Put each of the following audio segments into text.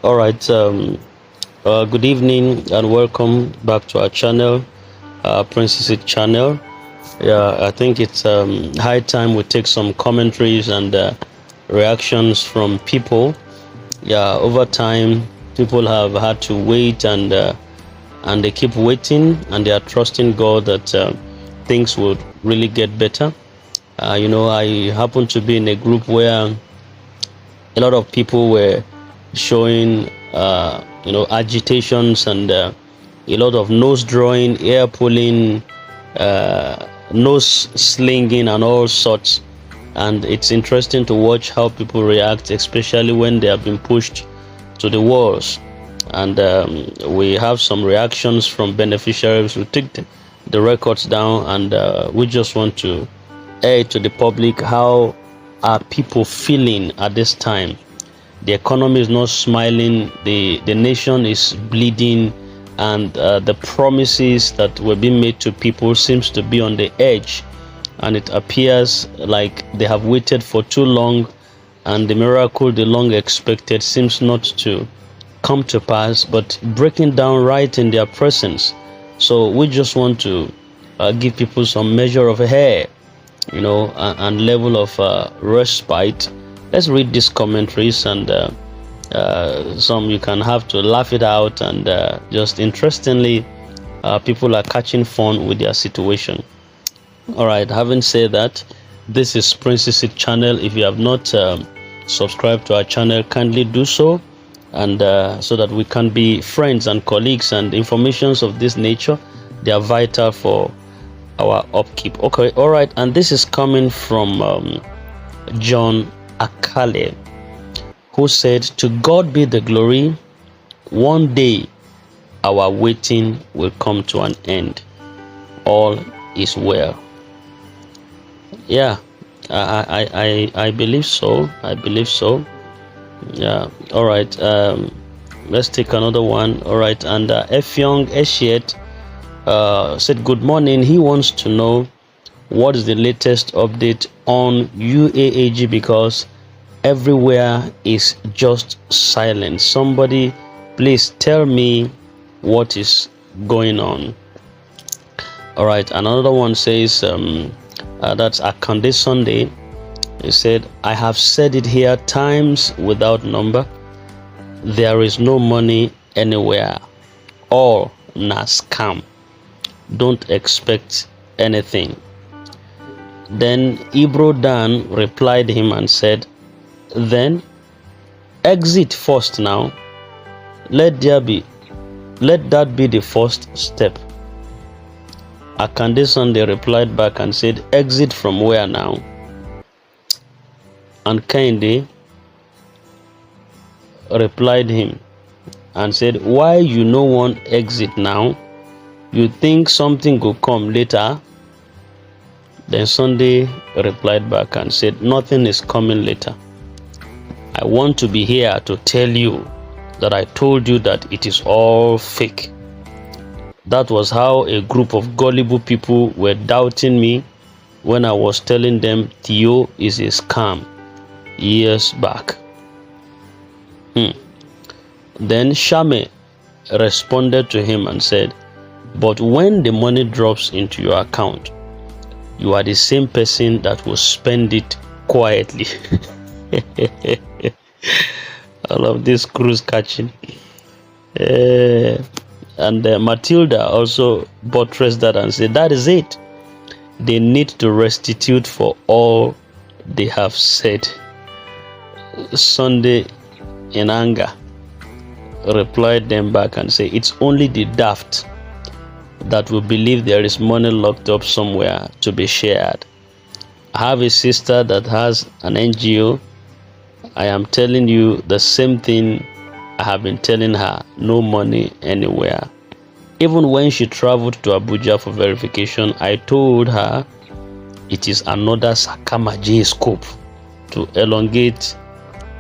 All right. Good evening and welcome back to our channel, Princess channel. Yeah, I think it's high time we take some commentaries and reactions from people. Yeah, over time, people have had to wait and they keep waiting and they are trusting God that things would really get better. I happen to be in a group where a lot of people were showing agitations and a lot of nose drawing, ear pulling, nose slinging and all sorts. And it's interesting to watch how people react, especially when they have been pushed to the walls. And we have some reactions from beneficiaries who took the records down, and we just want to air to the public how are people feeling at this time. The economy is not smiling, the nation is bleeding, and the promises that were being made to people seems to be on the edge, and it appears like they have waited for too long, and the miracle they long expected seems not to come to pass, but breaking down right in their presence. So we just want to give people some measure of hair, and level of respite. Let's read these commentaries, and some you can have to laugh it out, and just interestingly, people are catching fun with their situation. All right, having said that, this is Princess channel. If you have not subscribed to our channel, kindly do so, and so that we can be friends and colleagues, and informations of this nature, they are vital for our upkeep. Okay, all right, and this is coming from John Akale, who said, "To God be the glory. One day our waiting will come to an end. All is well." Yeah, I believe so. I believe so. Yeah. All right. Let's take another one. All right. And Efyong Eshiet said, "Good morning. He wants to know what is the latest update on UAAG, because everywhere is just silent. Somebody please tell me what is going on." All right, another one says, that's Akande Sunday. He said, "I have said it here times without number. There is no money anywhere. All na scam. Don't expect anything." Then Ibro Dan replied him and said, "Then exit first now. Let that be the first step." Akande Sunday replied back and said, "Exit from where now?" And Kende replied him and said, "Why you no want exit now? You think something will come later?" Then Sunday replied back and said, "Nothing is coming later. I want to be here to tell you that I told you that it is all fake." That was how a group of gullible people were doubting me when I was telling them Theo is a scam years back. Then Shame responded to him and said, "But when the money drops into your account, you are the same person that will spend it quietly." I love this cruise catching. And Matilda also buttressed that and said, "That is it. They need to restitute for all they have said." Sunday in anger replied them back and said, "It's only the daft that will believe there is money locked up somewhere to be shared. I have a sister that has an NGO. I am telling you the same thing I have been telling her, no money anywhere. Even when she traveled to Abuja for verification, I told her it is another Sakama J scope to elongate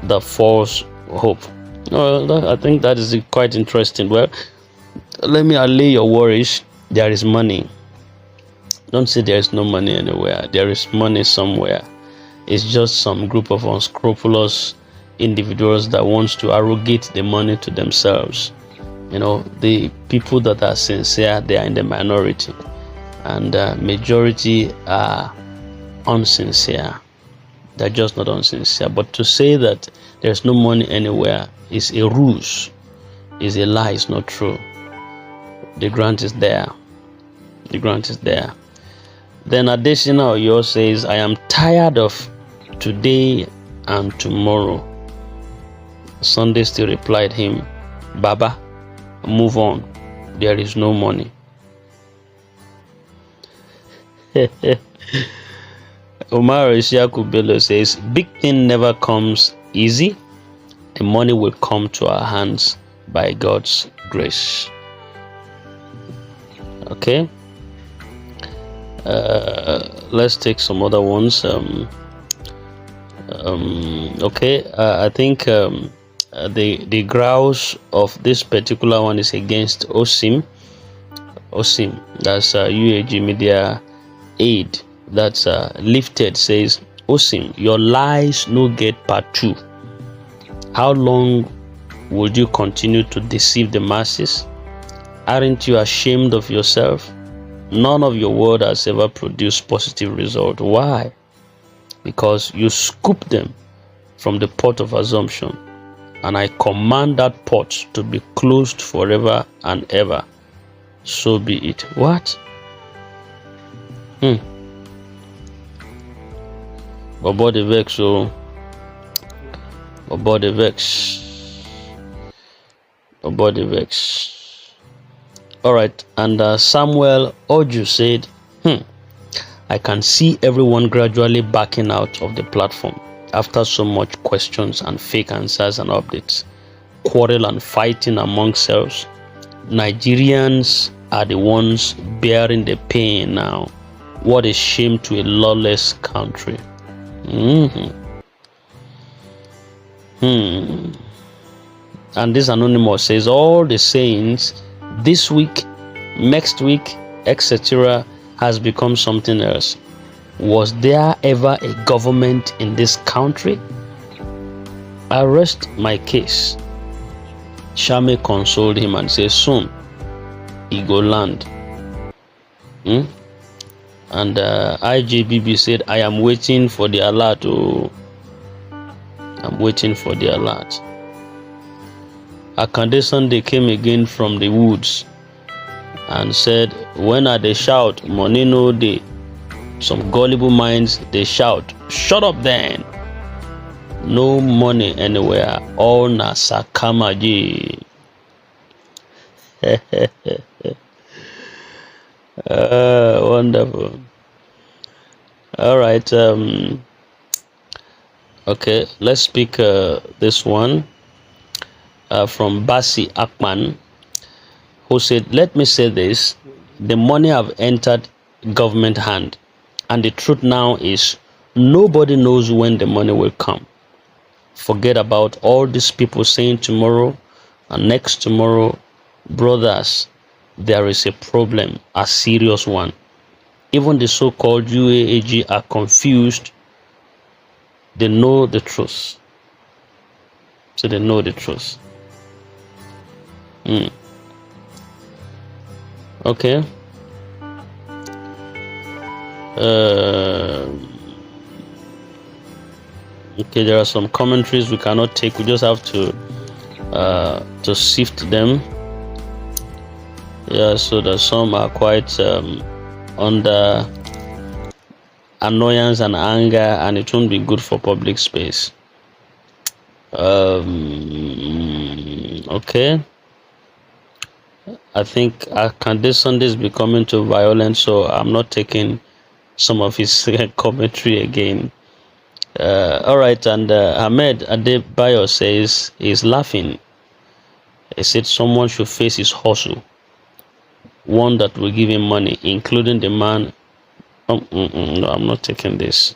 the false hope." Well, I think that is quite interesting. Well, let me allay your worries. There is money. Don't say there is no money anywhere. There is money somewhere. It's just some group of unscrupulous individuals that wants to arrogate the money to themselves. You know, the people that are sincere, they are in the minority, and majority are unsincere. They're just not unsincere. But to say that there's no money anywhere is a ruse, is a lie, it's not true. The grant is there. The grant is there. Then additional Oyo says, I am tired of today and tomorrow. Sunday still replied him, Baba, move on. There is no money. Omar Ishaku Bello says, big thing never comes easy. The money will come to our hands by God's grace. Okay. Let's take some other ones. Okay. I think the grouse of this particular one is against OSIM. OSIM, that's UAAG Media Aid. That's lifted, says, OSIM, your lies no get part 2. How long would you continue to deceive the masses? Aren't you ashamed of yourself? None of your word has ever produced positive result. Why? Because you scoop them from the pot of assumption, and I command that pot to be closed forever and ever. So be it. What? Body vex, so body vex. All right, and Samuel Oju said, I can see everyone gradually backing out of the platform after so much questions and fake answers and updates, quarrel and fighting among selves. Nigerians are the ones bearing the pain now. What a shame to a lawless country. And this anonymous says, all the sayings this week, next week, etc. has become something else. Was there ever a government in this country? I rest my case. Shame consoled him and said, soon he go land. And IJBB said, I am waiting for the alert. I'm waiting for the alert. Akande Sunday came again from the woods and said, when are they shout, money no day. Some gullible minds, they shout, shut up then. No money anywhere. All na sakamaji. Wonderful. All right. Okay, let's speak this one from Basi Akman, who said, let me say this, the money have entered government hand, and the truth now is nobody knows when the money will come. Forget about all these people saying tomorrow and next tomorrow. Brothers, there is a problem, a serious one. Even the so-called UAAG are confused. They know the truth. So they know the truth. Okay. Okay, there are some commentaries we cannot take. We just have to sift them. Yeah, so that some are quite under annoyance and anger, and it won't be good for public space. Okay. I think this Sunday is becoming too violent, so I'm not taking some of his commentary again. All right, and Ahmed Adebayo says he's laughing. He said someone should face his hustle. One that will give him money, including the man. No, I'm not taking this.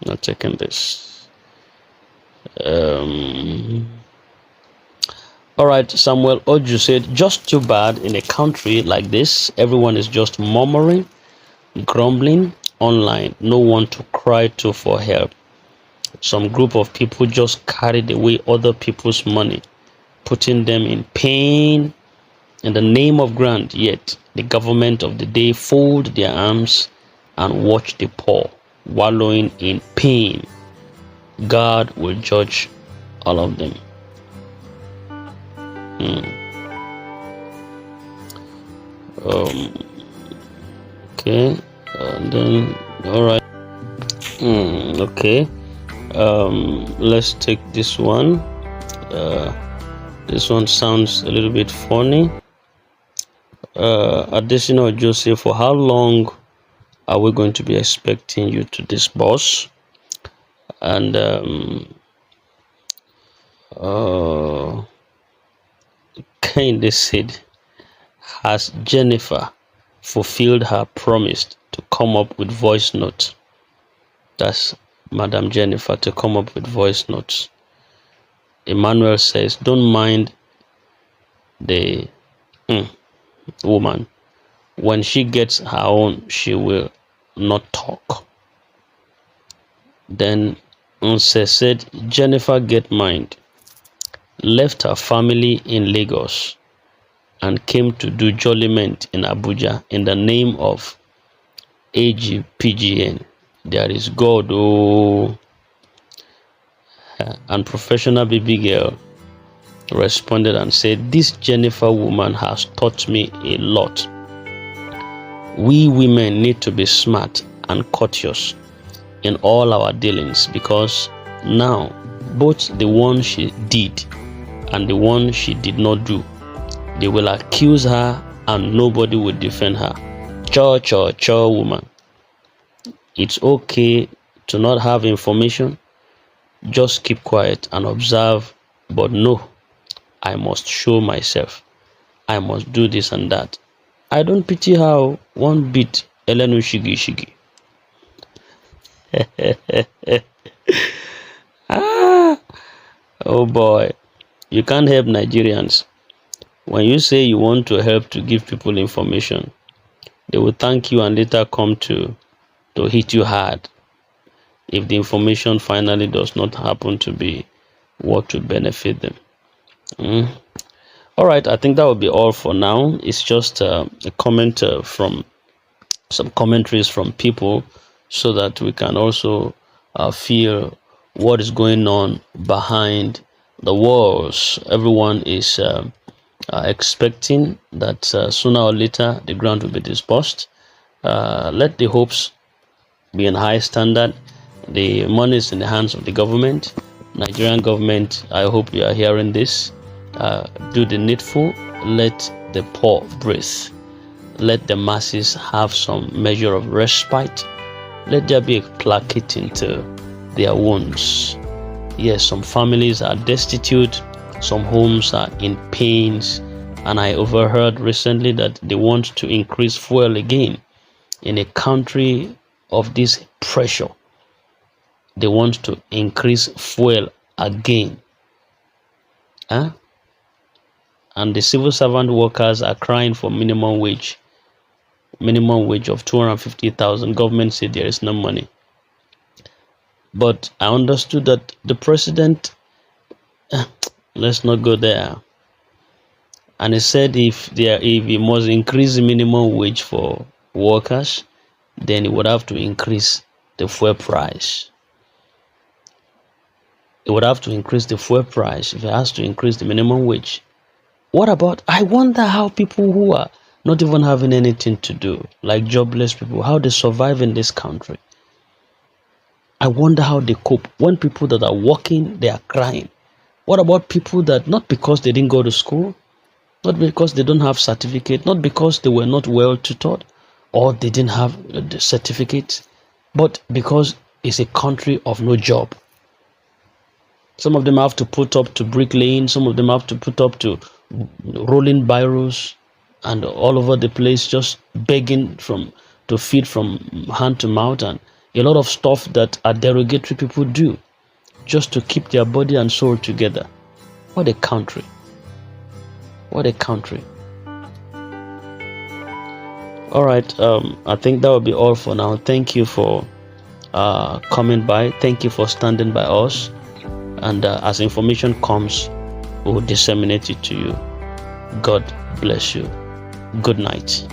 Not taking this. All right, Samuel Oju said, just too bad in a country like this, everyone is just murmuring, grumbling online, no one to cry to for help. Some group of people just carried away other people's money, putting them in pain in the name of grant. Yet the government of the day fold their arms and watch the poor wallowing in pain. God will judge all of them. Okay, and then all right. Okay, let's take this one. This one sounds a little bit funny. Additional Joseph, for how long are we going to be expecting you to disburse? And Kende said, has Jennifer fulfilled her promise to come up with voice notes? That's Madam Jennifer, to come up with voice notes. Emmanuel says, don't mind the woman. When she gets her own, she will not talk. Then Unse said, Jennifer get mind, left her family in Lagos and came to do jolliment in Abuja in the name of AGPGN. There is God, oh. And professional baby girl responded and said, this Jennifer woman has taught me a lot. We women need to be smart and courteous in all our dealings, because now both the one she did and the one she did not do, they will accuse her and nobody will defend her. Cho woman. It's okay to not have information. Just keep quiet and observe, but no, I must show myself. I must do this and that. I don't pity how one bit Elenu Shigi. Oh boy, you can't help Nigerians. When you say you want to help to give people information, they will thank you and later come to hit you hard if the information finally does not happen to be what will benefit them. All right, I think that will be all for now. It's just a comment from some commentaries from people, so that we can also feel what is going on behind the walls. Everyone is expecting that sooner or later the grant will be disbursed. Let the hopes be in high standard. The money is in the hands of the government. Nigerian government, I hope you are hearing this. Do the needful. Let the poor breathe. Let the masses have some measure of respite. Let there be a placating to their wounds. Yes, some families are destitute. Some homes are in pains. And I overheard recently that they want to increase fuel again in a country of this pressure. They want to increase fuel again. And the civil servant workers are crying for minimum wage of 250,000. Government said there is no money. But I understood that the president, let's not go there. And he said if he must increase the minimum wage for workers, then he would have to increase the fuel price. He would have to increase the fuel price if he has to increase the minimum wage. What about, I wonder how people who are not even having anything to do, like jobless people, how they survive in this country. I wonder how they cope. When people that are working, they are crying. What about people that, not because they didn't go to school, not because they don't have certificate, not because they were not well tutored, or they didn't have the certificates, but because it's a country of no job. Some of them have to put up to bricklaying, some of them have to put up to rolling barrows, and all over the place, just begging to feed from hand to mouth, and a lot of stuff that are derogatory people do just to keep their body and soul together. What a country. What a country. All right, I think that will be all for now. Thank you for coming by. Thank you for standing by us. And as information comes, we will disseminate it to you. God bless you. Good night.